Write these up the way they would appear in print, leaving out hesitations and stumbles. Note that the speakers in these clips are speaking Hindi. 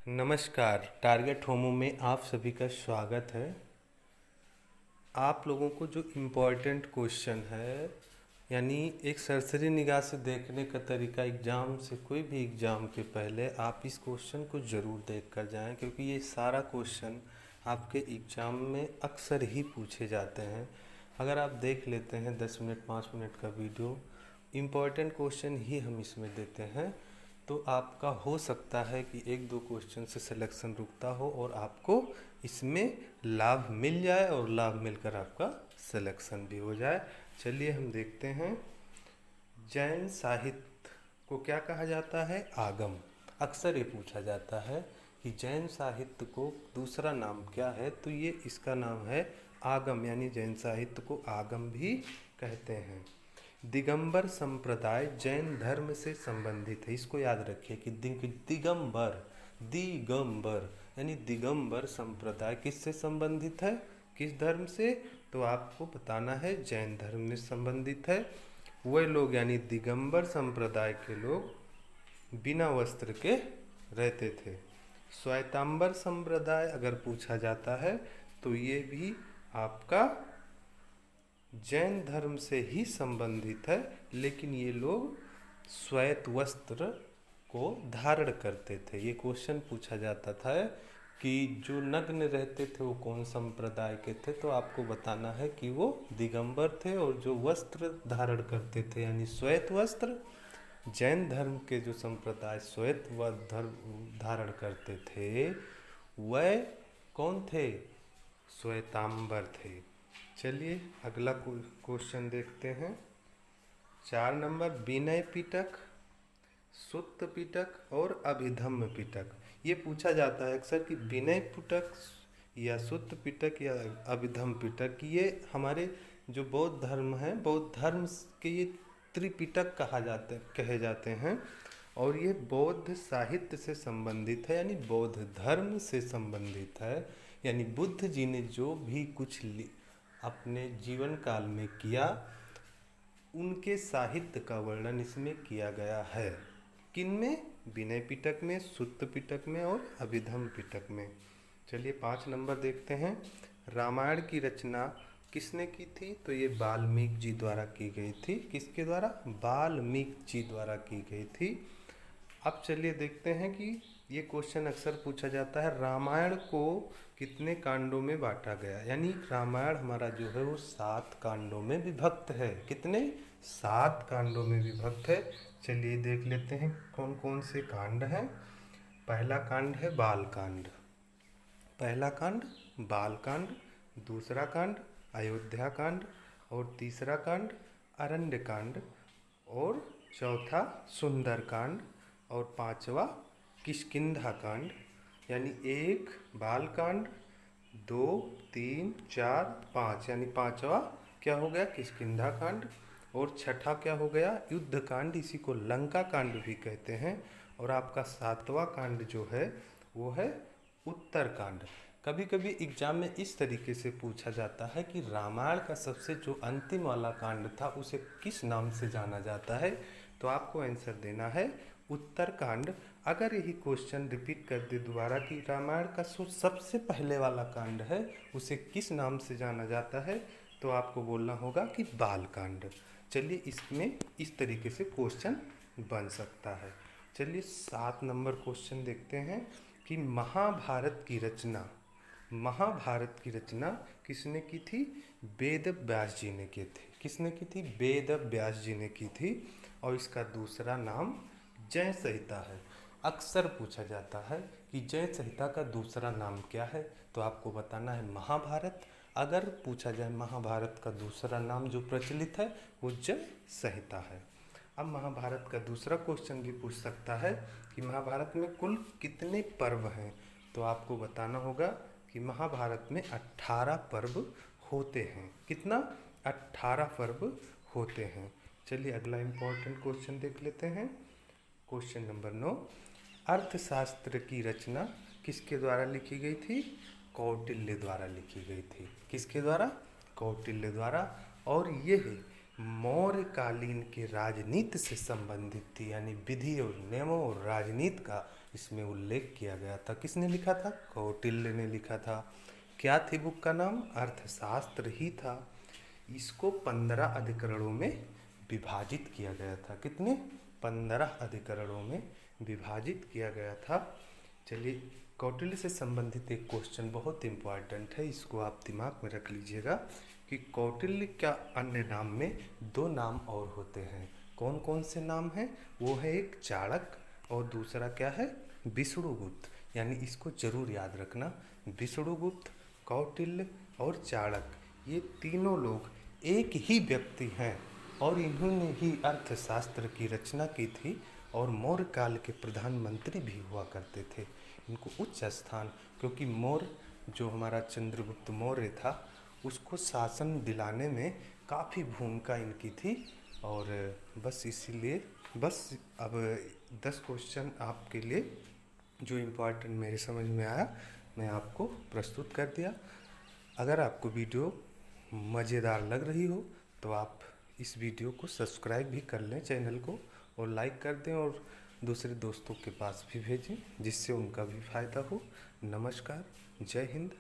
नमस्कार। टारगेट होमो में आप सभी का स्वागत है। आप लोगों को जो इम्पोर्टेंट क्वेश्चन है, यानी एक सरसरी निगाह से देखने का तरीका, एग्ज़ाम से कोई भी एग्ज़ाम के पहले आप इस क्वेश्चन को ज़रूर देख कर जाएँ, क्योंकि ये सारा क्वेश्चन आपके एग्ज़ाम में अक्सर ही पूछे जाते हैं। अगर आप देख लेते हैं 10 मिनट 5 मिनट का वीडियो, इम्पॉर्टेंट क्वेश्चन ही हम इसमें देते हैं, तो आपका हो सकता है कि एक दो क्वेश्चन से सिलेक्शन रुकता हो और आपको इसमें लाभ मिल जाए और लाभ मिलकर आपका सिलेक्शन भी हो जाए। चलिए हम देखते हैं। जैन साहित्य को क्या कहा जाता है? आगम। अक्सर ये पूछा जाता है कि जैन साहित्य को दूसरा नाम क्या है, तो ये इसका नाम है आगम, यानी जैन साहित्य को आगम भी कहते हैं। दिगंबर संप्रदाय जैन धर्म से संबंधित है। इसको याद रखिए कि दिगंबर दिगंबर यानी दिगंबर संप्रदाय किससे संबंधित है, किस धर्म से? तो आपको बताना है जैन धर्म से संबंधित है। वह लोग यानी दिगंबर संप्रदाय के लोग बिना वस्त्र के रहते थे। श्वेतांबर संप्रदाय अगर पूछा जाता है तो ये भी आपका जैन धर्म से ही संबंधित है, लेकिन ये लोग श्वेत वस्त्र को धारण करते थे। ये क्वेश्चन पूछा जाता था कि जो नग्न रहते थे वो कौन संप्रदाय के थे, तो आपको बताना है कि वो दिगंबर थे। और जो वस्त्र धारण करते थे यानी श्वेत वस्त्र, जैन धर्म के जो संप्रदाय श्वेत वस्त्र धारण करते थे वह कौन थे? श्वेतांबर थे। चलिए अगला क्वेश्चन देखते हैं। 4 नंबर, विनय पिटक, सुत्त पिटक और अभिधम्म पिटक। ये पूछा जाता है अक्सर कि विनय पिटक या सुत्त पिटक या अभिधम्म पिटक, ये हमारे जो बौद्ध धर्म है, बौद्ध धर्म के ये त्रिपिटक कहे जाते हैं। और ये बौद्ध साहित्य से संबंधित है, यानी बौद्ध धर्म से संबंधित है। यानी बुद्ध जी ने जो भी कुछ अपने जीवन काल में किया, उनके साहित्य का वर्णन इसमें किया गया है। किन में? विनय पिटक में, सुत्त पिटक में और अभिधम्म पिटक में। चलिए 5 नंबर देखते हैं। रामायण की रचना किसने की थी? तो ये वाल्मीकि जी द्वारा की गई थी। किसके द्वारा? वाल्मीकि जी द्वारा की गई थी। अब चलिए देखते हैं कि ये क्वेश्चन अक्सर पूछा जाता है, रामायण को कितने कांडों में बांटा गया? यानी रामायण हमारा जो है वो 7 कांडों में विभक्त है। कितने? 7 कांडों में विभक्त है। चलिए देख लेते हैं कौन कौन से कांड हैं। पहला कांड है बालकांड। पहला कांड बालकांड, दूसरा कांड अयोध्या कांड, और तीसरा कांड अरण्य कांड, और चौथा सुंदर कांड, और 5वां किष्किंधा कांड। यानी 1 बालकांड, 2 3 4 5, यानी 5वां क्या हो गया? किष्किंधा कांड। और छठा क्या हो गया? युद्ध कांड, इसी को लंका कांड भी कहते हैं। और आपका 7वां कांड जो है वो है उत्तर कांड। कभी कभी एग्जाम में इस तरीके से पूछा जाता है कि रामायण का सबसे जो अंतिम वाला कांड था उसे किस नाम से जाना जाता है, तो आपको आंसर देना है उत्तर कांड। अगर यही क्वेश्चन रिपीट कर दे दोबारा कि रामायण का सबसे पहले वाला कांड है उसे किस नाम से जाना जाता है, तो आपको बोलना होगा कि बालकांड। चलिए इसमें इस तरीके से क्वेश्चन बन सकता है। चलिए 7 नंबर क्वेश्चन देखते हैं कि महाभारत की रचना किसने की थी? वेद व्यास जी ने की थी। किसने की थी? वेद व्यास जी ने की थी। और इसका दूसरा नाम जय संहिता है। अक्सर पूछा जाता है कि जय संहिता का दूसरा नाम क्या है, तो आपको बताना है महाभारत। अगर पूछा जाए महाभारत का दूसरा नाम जो प्रचलित है वो जय संहिता है। अब महाभारत का दूसरा क्वेश्चन भी पूछ सकता है कि महाभारत में कुल कितने पर्व हैं, तो आपको बताना होगा कि महाभारत में 18 पर्व होते हैं। कितना? 18 पर्व होते हैं। चलिए अगला इम्पोर्टेंट क्वेश्चन देख लेते हैं। क्वेश्चन नंबर 9, अर्थशास्त्र की रचना किसके द्वारा लिखी गई थी? कौटिल्य द्वारा लिखी गई थी। किसके द्वारा? कौटिल्य द्वारा। और यह मौर्यकालीन के राजनीति से संबंधित थी, यानी विधि और नियमों और राजनीति का इसमें उल्लेख किया गया था। किसने लिखा था? कौटिल्य ने लिखा था। क्या थी बुक का नाम? अर्थशास्त्र ही था। इसको 15 अधिकरणों में विभाजित किया गया था। कितने? 15 अधिकरणों में विभाजित किया गया था। चलिए, कौटिल्य से संबंधित एक क्वेश्चन बहुत इम्पॉर्टेंट है, इसको आप दिमाग में रख लीजिएगा कि कौटिल्य का अन्य नाम में 2 नाम और होते हैं। कौन कौन से नाम हैं? वो है एक चाणक्य और दूसरा क्या है? विष्णुगुप्त। यानी इसको जरूर याद रखना, विष्णुगुप्त, कौटिल्य और चाणक्य, ये तीनों लोग एक ही व्यक्ति हैं और इन्होंने ही अर्थशास्त्र की रचना की थी और मौर्य काल के प्रधानमंत्री भी हुआ करते थे। इनको उच्च स्थान, क्योंकि मौर्य जो हमारा चंद्रगुप्त मौर्य था उसको शासन दिलाने में काफ़ी भूमिका इनकी थी। और बस इसीलिए बस अब 10 क्वेश्चन आपके लिए जो इम्पोर्टेंट मेरे समझ में आया मैं आपको प्रस्तुत कर दिया। अगर आपको वीडियो मज़ेदार लग रही हो तो आप इस वीडियो को सब्सक्राइब भी कर लें चैनल को, और लाइक कर दें और दूसरे दोस्तों के पास भी भेजें जिससे उनका भी फ़ायदा हो। नमस्कार, जय हिंद,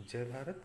जय भारत।